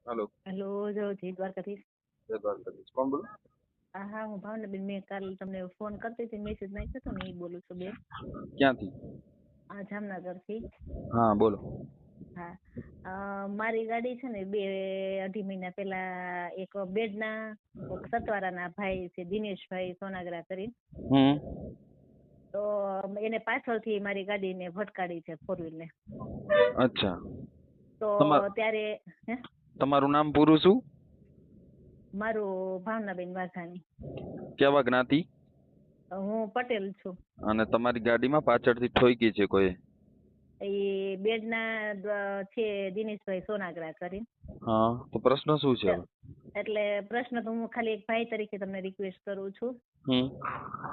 હાલો. Hello, જો જય દ્વારકાધીશ. જય દ્વારકાધીશ. કોણ બોલો? હા, હું ભાવનાબેન. મેં કાલ તમને ફોન કરતી હતી, મેસેજ નાખ્યો હતો ને, એ બોલું છું બેન. ક્યાંથી? જામનગરથી. હા બોલો. હા, મારી ગાડી છે ને 2-2.5 મહિના પહેલા એક બેડના સતવારાના ભાઈ છે, દિનેશભાઈ સોનાગરા કરીને. તો એને પાછળથી મારી ગાડીને ભટકાડી છે, 4 વ્હીલને. અચ્છા. તો ત્યારે તમારું નામ પૂરું શું? મારું ભાવનાબેન વાઘાણી. કેવા જ્ઞાતિ? હું પટેલ છું. અને તમારી ગાડીમાં પાછળથી ઠોકી છે કોઈ? એ બેડના છે દિનેશભાઈ સોનાગરા કરીને. હા, તો પ્રશ્ન શું છે? એટલે પ્રશ્ન તો હું ખાલી એક ભાઈ તરીકે તમને રિક્વેસ્ટ કરું છું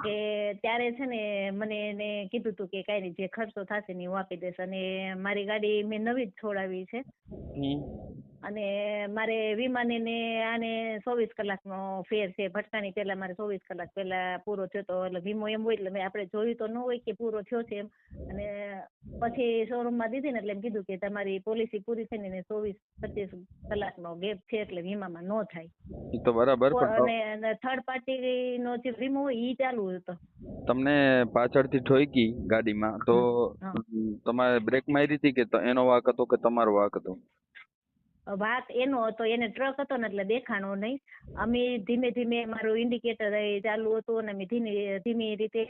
કે ત્યારે છે ને મને એને કીધું હતું કે કાંઈ નહીં, જે ખર્ચો થશે ને હું આપી દઈશ. અને મારી ગાડી મેં નવી જ છોડાવી છે. અને મારે વીમાને ને આને 24 કલાકનો ફેર છે. ભટકાની પહેલા મારે 24 કલાક પહેલા પૂરો થયો તો, એટલે વીમો એમ હોય, એટલે મેં આપણે જોયું તો ન હોય કે પૂરો થયો છે એમ. અને પછી શોરૂમમાં દીધી ને એટલે એમ કીધું કે તમારી પોલિસી પૂરી થઈને ને 24-25 કલાકનો ગેપ છે એટલે વીમામાં ન થાય. તો બરાબર. અને થર્ડ પાર્ટી નો જે વીમો હોય એ ચાલુ હતો. તમને પાછળથી ઠોકી ગાડીમાં તો તમારે બ્રેક મારી હતી કે એનો વાંક હતો કે તમારો વાંક હતો? વાત એનો હતો, એને ટ્રક હતો ને એટલે દેખાણો નહીં. અમે ધીમે ધીમે મારું ઇન્ડિકેટર ચાલુ હતું અને અમે ધીમી રીતે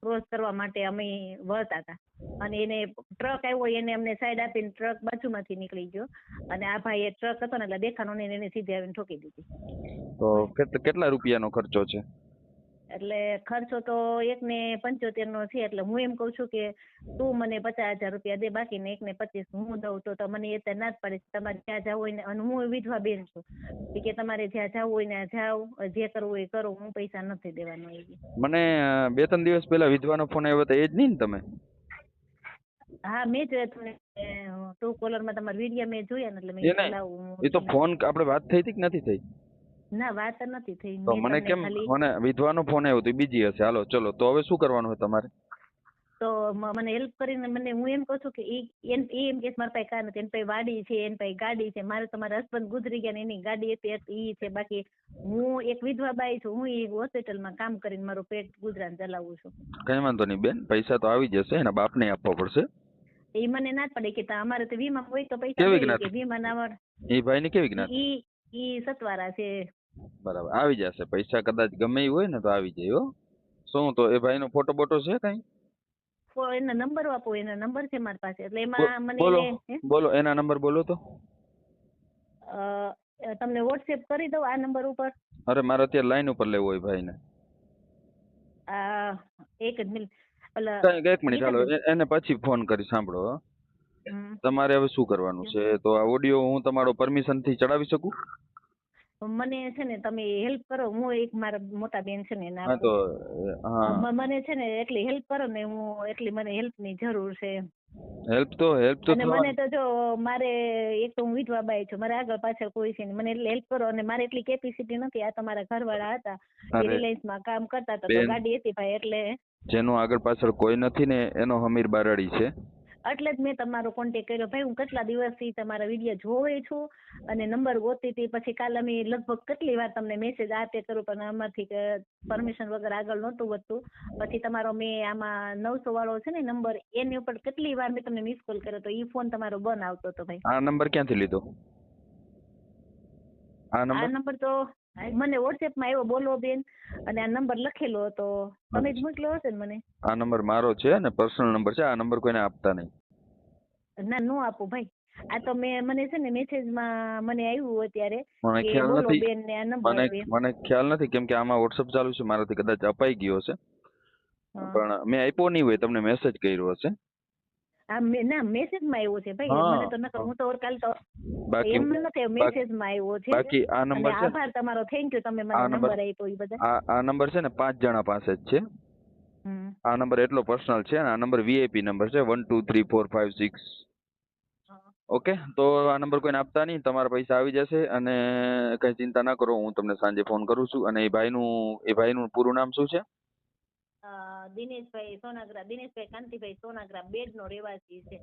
ક્રોસ કરવા માટે અમે વળતા હતા. અને એને ટ્રક આવ્યો, એને અમને સાઈડ આપીને ટ્રક બાજુમાંથી નીકળી ગયો. અને આ ભાઈ ટ્રક હતો ને એટલે દેખાણો નહીં, એને સીધે આવીને ઠોકી દીધી. તો કેટલા રૂપિયાનો ખર્ચો છે? એટલે ખર્ચો તો 1.75 નો છે. એટલે હું એમ કઉ છું કે તું મને 50,000 રૂપિયા દે, બાકીને 1.25 હું દઉં. તો મને એ ના જ પડે, તમારે જ્યાં જવું હોય ને. અને હું વિધવા બેન છું કે તમારે જ્યાં જવું હોય ને જાઓ, જે કરવું હોય કરો, હું પૈસા નથી દેવાનો. મને 2-3 દિવસ પહેલા વિધવાનો ફોન આવ્યો હતો, એ જ નહીં ને તમે? હા, મેં જ તમને ટુ કોલરમાં તમારા વિડીયો મેં જોયા ને એટલે મેં લાવું. એ તો ફોન આપણે વાત થઈ હતી કે નથી થઈ? ના, વાત નથી થઈ. તો મને કેમ મને વિધવાનો ફોન આવ્યો તો બીજી હશે. હાલો ચલો, તો હવે શું કરવાનું હોય તમારે? તો મને હેલ્પ કરીને મને, હું એમ કહું છું કે એમ કે મારા પાસે કાર નથી, એની પાસે વાડી છે, એની પાસે ગાડી છે. મારે તો મારા હસબન્ડ ગુજરી ગયા ને એની ગાડી હતી એ છે. બાકી હું એક વિધવા બાઈ છું. હું એ હોસ્પિટલમાં કામ કરીને મારું પેટ ગુજરાન ચલાવું છું. કઈ વાંધો નહીં બેન, પૈસા તો આવી જશે. એના બાપને આપવા પડશે. એ મને ના જ પડે કે અમારે તો વીમા હોય તો પૈસા દઈએ કે વીમા ના. એ ભાઈ ની કેવી જ્ઞાતિ? ઈ સતવારા છે. બરાબર, આવી જશે પૈસા. કદાચ ગમે એ હોય ને તો આવી જાય. હો શું, તો એ ભાઈ નો ફોટો બોટો છે કઈ? એના નંબર આપો. એના નંબર છે મારી પાસે. એટલે એમાં મને બોલો એના નંબર બોલો તો. તમને વોટ્સએપ કરી દઉં આ નંબર ઉપર? અરે મારે અત્યારે લાઈન ઉપર લેવો હોય ભાઈ ને. એક જ મિનિટ. એક મિનિટ ચાલો, એને પછી ફોન કરી. સાંભળો, તમારે હવે શું કરવાનું છે? તો આ ઓડિયો હું તમારો પરમિશન થી ચડાવી શકું? મને છે ને તમે હેલ્પ કરો. હું એક મારા મોટા બેન છે ને મને છે ને એટલી હેલ્પ કરો ને, હું એટલી મને હેલ્પ ની જરૂર છે. હેલ્પ તો અને મને તો જો મારે એક તો હું વિધવા બાઈ છું, મારે આગળ પાછળ કોઈ છે નહીં. મને એટલે હેલ્પ કરો. અને મારે એટલી કેપેસિટી નથી. આ તમારા ઘરવાળા હતા, રિલાયન્સ માં કામ કરતા હતા, તો ગાડી હતી ભાઈ. એટલે જેનું આગળ પાછળ કોઈ નથી ને એનો હમીર બારાડી છે. એટલે જ મેં તમારો કોન્ટેક્ટ કર્યો. ભાઈ હું કેટલા દિવસથી તમારા વિડીયો જોવે છું અને નંબર ગોતી હતી. પછી કાલે અમે લગભગ કેટલી વાર તમને મેસેજ આ તે કરું, પણ આમાંથી પરમિશન વગર આગળ નહોતું વધતું. પછી તમારો મેં આમાં 900 વાળો છે ને નંબર, એની ઉપર કેટલી વાર મેં તમને મિસ કોલ કર્યો તો એ ફોન તમારો બંધ આવતો હતો. ભાઈ આ નંબર ક્યાંથી લીધો? આ નંબર તો મને વોટ્સએપ માં આવ્યો, બોલો બેન, અને આ નંબર લખેલો હતો. તમે જ મોકલ્યો હશે ને મને? આ નંબર મારો છે ને, પર્સનલ નંબર છે. આ નંબર કોઈને આપતા નહીં. ના, નો આપો ભાઈ. આ તો મને છે ને મેસેજ માં મને આવ્યું અત્યારે. મને ખ્યાલ નથી કેમ કે આમાં વોટ્સએપ ચાલુ છે. મારાથી કદાચ અપાઈ ગયો હશે, પણ મેં આપ્યો નહીં હોય. તમને મેસેજ કર્યો હશે. ના, મેસેજ માં આવ્યો છે ભાઈ. મને તો નકર હું તો કાલ તો એમ નથી, મેસેજ માં આવ્યો છે. બાકી આ નંબર છે. આભાર તમારો, થેન્ક યુ. તમે મને નંબર આપ્યો એ બધા. આ નંબર છે ને 5 જણા પાસે જ છે. આ નંબર એટલો પર્સનલ છે. આ નંબર વીઆઈપી નંબર છે. 1 2 3 4 5 6. ઓકે, તો આ નંબર કોઈને આપતા નહીં. તમારા પૈસા આવી જશે અને કઈ ચિંતા ના કરો. હું તમને સાંજે ફોન કરું છું. અને એ ભાઈનું પૂરું નામ શું છે? દિનેશભાઈ સોનાગ્રા, દિનેશભાઈ કાંતિભાઈ સોનાગ્રા, બેડનો રહેવાસી છે.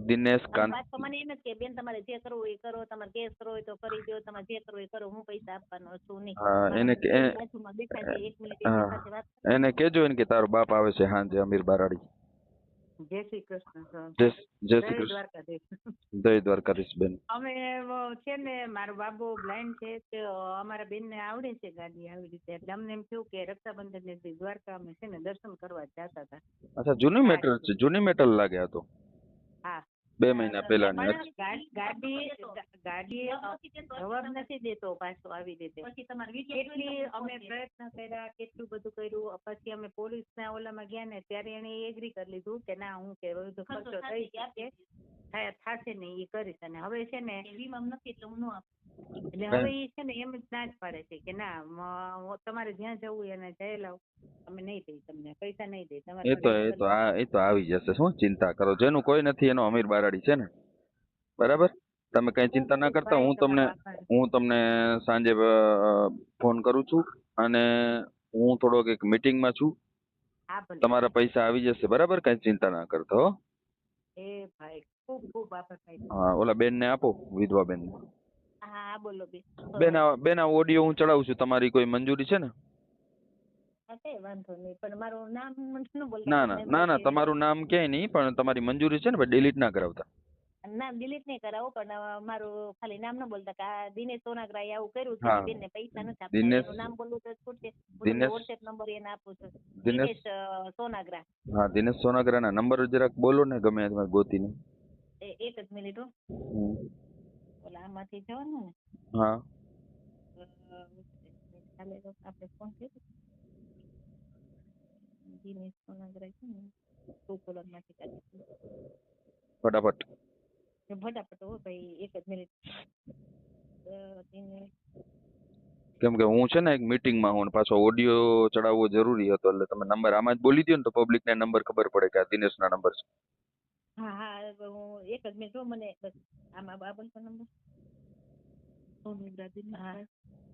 દિનેશ અને કાંત પાછો મને એમ જ કે બેન તમારે જે કરવું હોય એ કરો, તમારે કેસ કરવો હોય તો કરી દો, તમારે જે કરવું હોય એ કરો, હું પૈસા આપવાનો છું નહીં. હા એને મારા બાજુમાં બેઠા છે, 1 મિનિટ એમની સાથે વાત કરો. એને કેજો એને કે તારો બાપ આવે છે હાંજે અમીર બારાડી. જય શ્રી કૃષ્ણ સર. જય જય શ્રી જય કૃષ્ણ. દ્વારકાધીશ. જય દ્વારકાધીશ બેન. અમે છે ને મારો બાબુ બ્લાઇન્ડ છે તો અમારા બેન ને આવડે છે ગાડી આવી રીતે, એટલે અમને એમ થયું કે રક્ષાબંધન ને દી દ્વારકા અમે છે ને દર્શન કરવા જતા હતા. અચ્છા જૂની મેટર છે, જૂની મેટર લાગે આ તો. હા 2 મહિના પહેલાની. પણ ગાડી જવાબ નથી દેતો પાછો આવી રીતે. પછી તમારે કેટલી અમે પ્રયત્ન કર્યા, કેટલું બધું કર્યું, પછી અમે પોલીસ ના ઓલામાં ગયા ને ત્યારે એને એગ્રી કરી લીધું કે ના હું કે બધો ખર્ચો થઈ શકે થશે ને એ કરીશ. અને હવે છે ને વીમા નથી એટલે હું ન આપું. એટલે હવે એ છે ને એમ જ ના જ પાડે છે કે ના તમારે જ્યાં જવું એને જઈ લાવ, અમે નહીં દઈ તમને પૈસા નહીં દઈ તમારે. એ તો આવી જશે, શું ચિંતા કરો, જેનું કોઈ નથી એનો અમીર બારાડી છે ને. બરાબર, તમે કઈ ચિંતા ના કરતા. હું તમને સાંજે ફોન કરું છું અને હું થોડોક એક મીટિંગમાં છું. હા ભલે. તમારા પૈસા આવી જશે, બરાબર, કઈ ચિંતા ના કરતા હો. એ ભાઈ ખૂબ ખૂબ આભાર ભાઈ. હા ઓલા બેન ને આપો, વિધવા બેન ને. હા બોલો બેન. બેન આ ઓડિયો હું ચડાવું છું, તમારી કોઈ મંજૂરી છે ને? કઈ વાંધો નહીં, પણ મારું નામ ન બોલતા. ના તમારું નામ ક્યાંય નહીં, પણ તમારી મંજૂરી છે ને, ડિલીટ ના કરાવતા. નામ ડિલીટ નહીં કરાવો, પણ મારું ખાલી નામ ન બોલતા કે આ દિનેશ સોનાગ્રાએ આવું કર્યું છે, બેન ને પૈસા નથી આપતા. એનું નામ બોલવું તો છૂટશે. હું વોટ્સએપ નંબર એને આપું છું, દિનેશ સોનાગ્રા. હા દિનેશ સોનાગ્રા ના નંબર જરાક બોલો ને, ગમે તમે ગોતીને. એક જ મિનિટ હો. ઓલા આમાંથી જવાનું ને. હા આપણે ફોન કર્યો દિનેશ સોનાગ્રા છે ને, ગોકુલમ માંથી કાઢી ફટાફટ હો ભાઈ, એક જ મિનિટ. કેમ કે હું છે ને એક મીટિંગ માં હું, પાછો ઓડિયો ચડાવવો જરૂરી હતો, એટલે તમે નંબર આમાં જ બોલી દો ને તો પબ્લિક ને નંબર ખબર પડે કે આ દિનેશ ના નંબર છે. હા હું એક જ મિનિટ હો, મને બસ આમાં બાબલ નો નંબર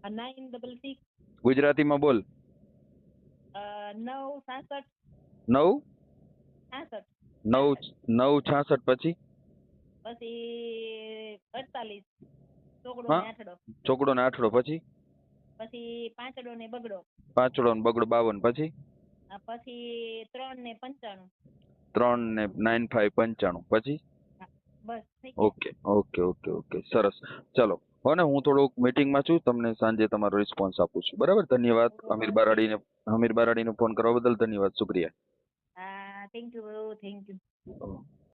966 ગુજરાતીમાં બોલ. 966 966 પછી 48 ચોકડો ને આઠડો પછી 5 ને બગડો 52 પછી 3 ને 95 3 ને 95 પછી બસ. ઓકે સરસ. ચલો હો ને, હું થોડુંક મીટિંગમાં છું, તમને સાંજે તમારો રિસ્પોન્સ આપું છું, બરાબર. ધન્યવાદ અમીર બારાડીને ફોન કરવા બદલ ધન્યવાદ, શુક્રિયા. હા થેન્ક યુ.